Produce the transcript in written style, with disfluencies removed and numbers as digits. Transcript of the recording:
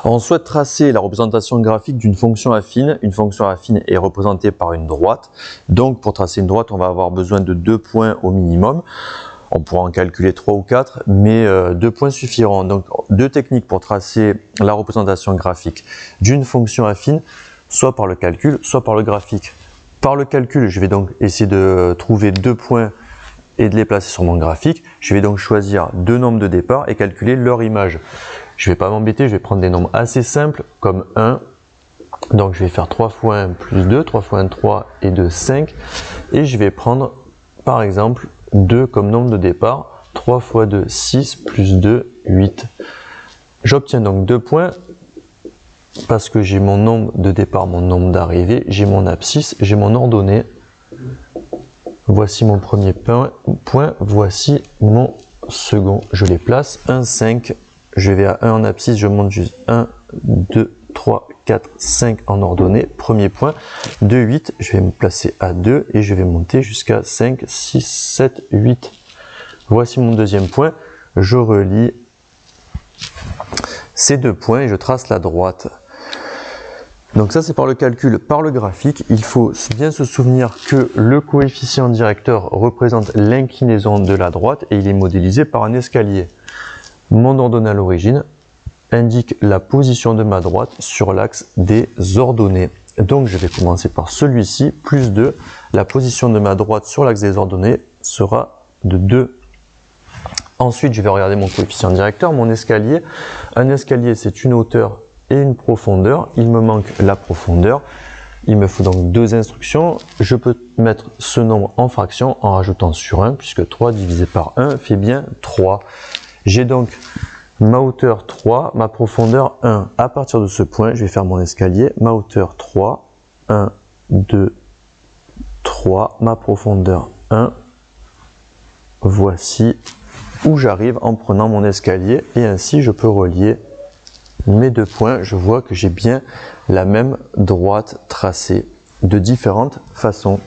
On souhaite tracer la représentation graphique d'une fonction affine. Une fonction affine est représentée par une droite. Donc pour tracer une droite, on va avoir besoin de 2 points au minimum. On pourra en calculer 3 ou 4, mais 2 points suffiront. Donc 2 techniques pour tracer la représentation graphique d'une fonction affine, soit par le calcul, soit par le graphique. Par le calcul, je vais donc essayer de trouver 2 points et de les placer sur mon graphique. Je vais donc choisir 2 nombres de départ et calculer leur image. Je ne vais pas m'embêter, je vais prendre des nombres assez simples comme 1. Donc je vais faire 3 fois 1 plus 2, 3 fois 1 3 et 2 5. Et je vais prendre par exemple 2 comme nombre de départ. 3 fois 2 6 plus 2 8. J'obtiens donc 2 points parce que j'ai mon nombre de départ, mon nombre d'arrivée, j'ai mon abscisse, j'ai mon ordonnée. Voici mon premier point, voici mon second. Je les place, 1, 5, je vais à 1 en abscisse, je monte juste 1, 2, 3, 4, 5 en ordonnée. Premier point, 2, 8, je vais me placer à 2 et je vais monter jusqu'à 5, 6, 7, 8. Voici mon deuxième point, je relie ces 2 points et je trace la droite. Donc ça c'est par le calcul. Par le graphique, il faut bien se souvenir que le coefficient directeur représente l'inclinaison de la droite et il est modélisé par un escalier. Mon ordonnée à l'origine indique la position de ma droite sur l'axe des ordonnées. Donc je vais commencer par celui-ci, plus 2. La position de ma droite sur l'axe des ordonnées sera de 2. Ensuite, je vais regarder mon coefficient directeur, mon escalier. Un escalier, c'est une hauteur et une profondeur. Il me manque la profondeur. Il me faut donc 2 instructions. Je peux mettre ce nombre en fraction en rajoutant sur 1, puisque 3 divisé par 1 fait bien 3. J'ai donc ma hauteur 3, ma profondeur 1. À partir de ce point, je vais faire mon escalier. Ma hauteur 3, 1, 2, 3. Ma profondeur 1. Voici où j'arrive en prenant mon escalier et ainsi je peux relier mes 2 points. Je vois que j'ai bien la même droite tracée de différentes façons.